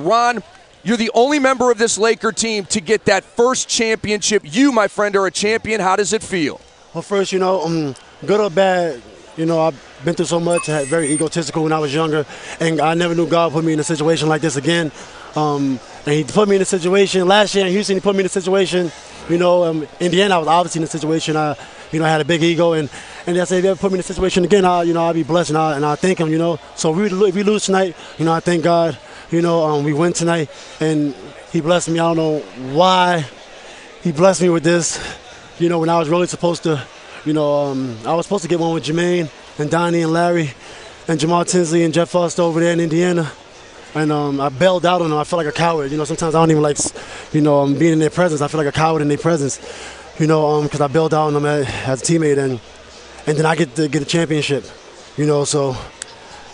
Ron, you're the only member of this Laker team to get that first championship. You, my friend, are a champion. How does it feel? Well, first, good or bad, I've been through so much. I had very egotistical when I was younger, and I never knew God put me in a situation like this again. And he put me in a situation last year in Houston. He put me in a situation, Indiana. I was obviously in a situation. I had a big ego, and I said, if he ever put me in a situation again, I'll be blessed, and I thank him. So if we lose tonight, I thank God. We win tonight, and he blessed me. I don't know why he blessed me with this. When I was really supposed to, I was supposed to get one with Jermaine and Donnie and Larry and Jamal Tinsley and Jeff Foster over there in Indiana. And I bailed out on them. I felt like a coward. Sometimes I don't even like, being in their presence. I feel like a coward in their presence, because I bailed out on them as a teammate. And then I get a championship, so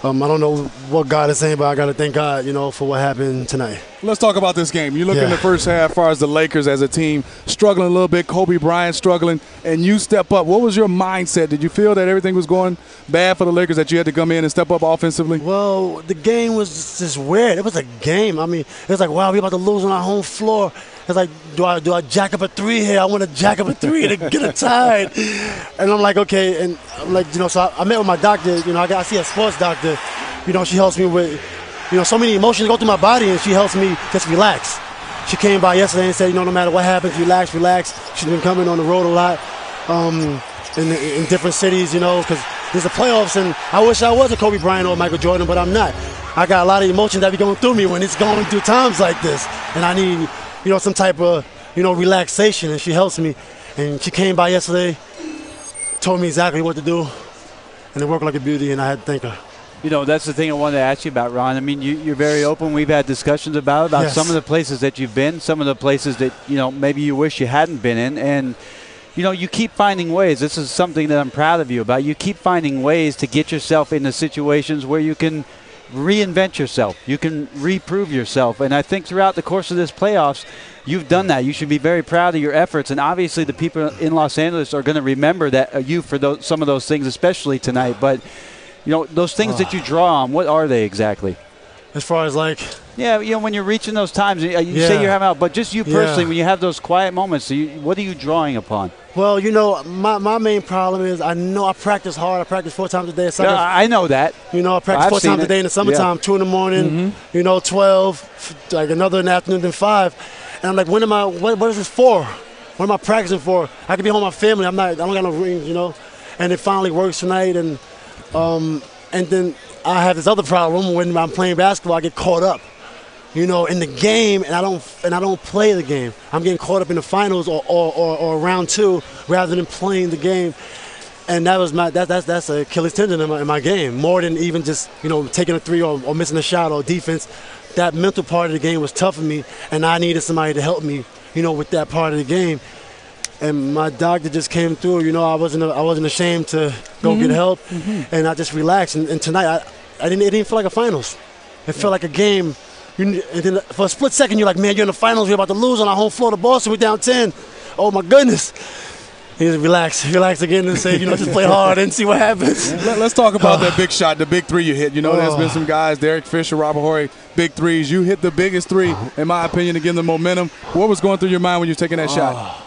I don't know what God is saying, but I got to thank God, for what happened tonight. Let's talk about this game. You look in the first half as far as the Lakers as a team struggling a little bit, Kobe Bryant struggling, and you step up. What was your mindset? Did you feel that everything was going bad for the Lakers, that you had to come in and step up offensively? Well, the game was just weird. It was a game. I mean, it was like, wow, we're about to lose on our home floor. It's like, do I jack up a three here? I want to jack up a three to get it tied. And I'm like, okay. And I'm like, so I met with my doctor. I see a sports doctor. She helps me with, so many emotions go through my body, and she helps me just relax. She came by yesterday and said, no matter what happens, relax. She's been coming on the road a lot in different cities, because there's the playoffs, and I wish I was a Kobe Bryant or Michael Jordan, but I'm not. I got a lot of emotions that be going through me when it's going through times like this, and I need some type of, relaxation, and she helps me. And she came by yesterday, told me exactly what to do, and it worked like a beauty, and I had to thank her. That's the thing I wanted to ask you about, Ron. I mean, you're very open. We've had discussions about yes. some of the places that you've been, some of the places that, maybe you wish you hadn't been in. And, you keep finding ways. This is something that I'm proud of you about. You keep finding ways to get yourself into situations where you can reinvent yourself. You can reprove yourself. And I think throughout the course of this playoffs, you've done that. You should be very proud of your efforts. And obviously the people in Los Angeles are going to remember that you for some of those things, especially tonight. But, those things that you draw on, what are they exactly? As far as like? Yeah, when you're reaching those times, you say you're having out, but just you personally, when you have those quiet moments, what are you drawing upon? Well, my main problem is I practice hard. I practice 4 times a day. Yeah, I know that. I practice 4 times a day in the summertime, 2 in the morning, 12, like another in the afternoon, then 5. And I'm like, what is this for? What am I practicing for? I could be home with my family. I don't got no rings, And it finally works tonight. And then I have this other problem when I'm playing basketball. I get caught up, in the game, and I don't play the game. I'm getting caught up in the finals or round 2 rather than playing the game. And that was that's a Achilles tendon in my game, more than even just taking a 3 or missing a shot or defense. That mental part of the game was tough for me, and I needed somebody to help me, with that part of the game. And my doctor just came through. I wasn't ashamed to go get help, and I just relaxed. And tonight, it didn't feel like a finals. It felt like a game. And then for a split second, you're like, man, you're in the finals. We're about to lose on our home floor to Boston. We're down 10. Oh my goodness. He just relax again and say, just play hard and see what happens. Let's talk about that big shot, the big 3 you hit. There's been some guys, Derek Fisher, Robert Horry, big threes. You hit the biggest 3, in my opinion, to give them momentum. What was going through your mind when you were taking that shot?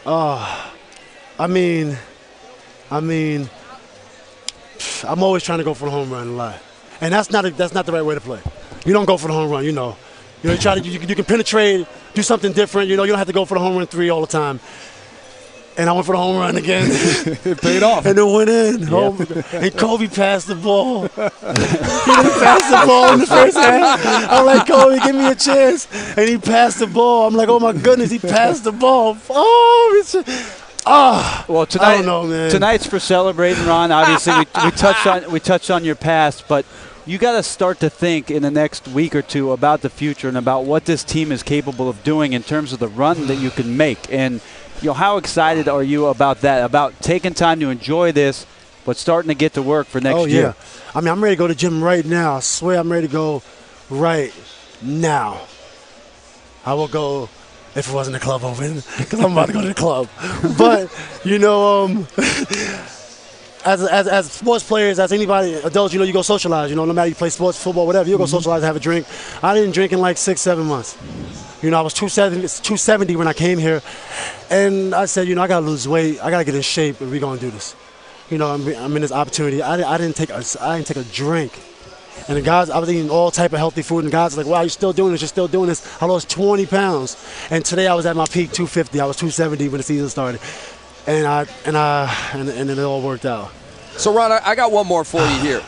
I mean, I'm always trying to go for the home run a lot, and that's not the right way to play. You don't go for the home run, you try to you can penetrate, do something different. You don't have to go for the home run 3 all the time. And I went for the home run again. It paid off. And it went in. Yep. Oh, and Kobe passed the ball. He didn't pass the ball in the first half. I'm like, Kobe, give me a chance. And he passed the ball. I'm like, oh, my goodness, he passed the ball. Well, tonight, I don't know, man. Tonight's for celebrating, Ron. Obviously, we touched on your past, but you got to start to think in the next week or 2 about the future and about what this team is capable of doing in terms of the run that you can make. And how excited are you about that, about taking time to enjoy this, but starting to get to work for next year? I mean, I'm ready to go to the gym right now. I swear I'm ready to go right now. I will go if it wasn't the club open, because I'm about to go to the club. But, as sports players, as anybody, adults, you go socialize. No matter you play sports, football, whatever, you go socialize, have a drink. I didn't drink in like 6-7 months. I was 270 when I came here, and I said, I gotta lose weight. I gotta get in shape, and we're gonna do this. I'm in this opportunity. I didn't take a drink. And the guys, I was eating all type of healthy food, and the guys were like, wow, you're still doing this, you're still doing this. I lost 20 pounds. And today I was at my peak, 250. I was 270 when the season started. And it all worked out. So, Ron, I got one more for you here.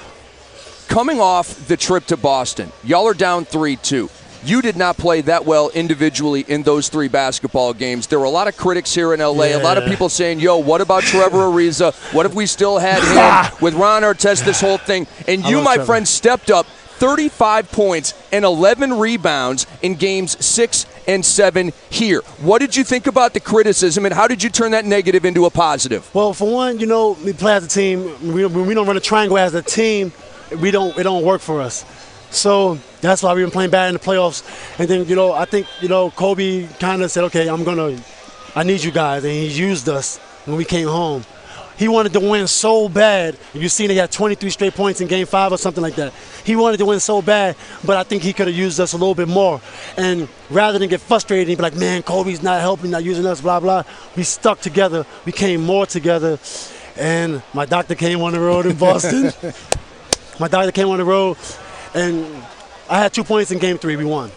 Coming off the trip to Boston, y'all are down 3-2. You did not play that well individually in those 3 basketball games. There were a lot of critics here in L.A., a lot of people saying, yo, what about Trevor Ariza? What if we still had him with Ron Artest, this whole thing? And you, my friend, stepped up 35 points and 11 rebounds in games 6 and 7 here. What did you think about the criticism, and how did you turn that negative into a positive? Well, for one, we play as a team. When we don't run a triangle as a team, it don't work for us. So that's why we've been playing bad in the playoffs. And then, I think, Kobe kind of said, okay, I need you guys. And he used us when we came home. He wanted to win so bad. You've seen he had 23 straight points in Game 5 or something like that. He wanted to win so bad, but I think he could have used us a little bit more. And rather than get frustrated and be like, man, Kobe's not helping, not using us, blah, blah, we stuck together. We came more together. And my doctor came on the road in Boston. And I had 2 points in Game 3. We won.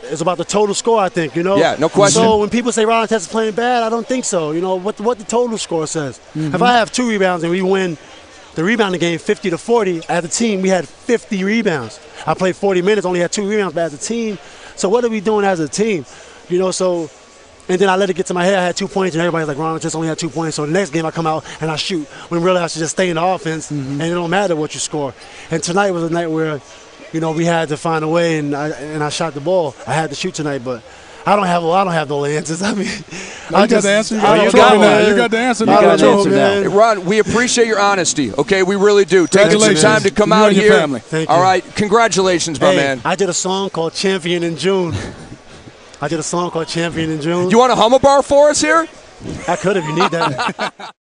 It's about the total score, I think, Yeah, no question. So when people say Ron Artest is playing bad, I don't think so. What the total score says. If I have 2 rebounds and we win the rebounding game 50-40, as a team, we had 50 rebounds. I played 40 minutes, only had 2 rebounds, but as a team. So what are we doing as a team? And then I let it get to my head. I had 2 points, and everybody's like, Ron Artest only had 2 points. So the next game I come out and I shoot, when really I should just stay in the offense, and it don't matter what you score. And tonight was a night where, we had to find a way, and I shot the ball. I had to shoot tonight, but I don't have all the answers. I mean, you got the answer. You got the answer. Hey, Ron, we appreciate your honesty. Okay, we really do. Taking some time to come out here. Thank you. All right, congratulations, my man. I did a song called Champion in June. You want to hum a bar for us here? I could if you need that.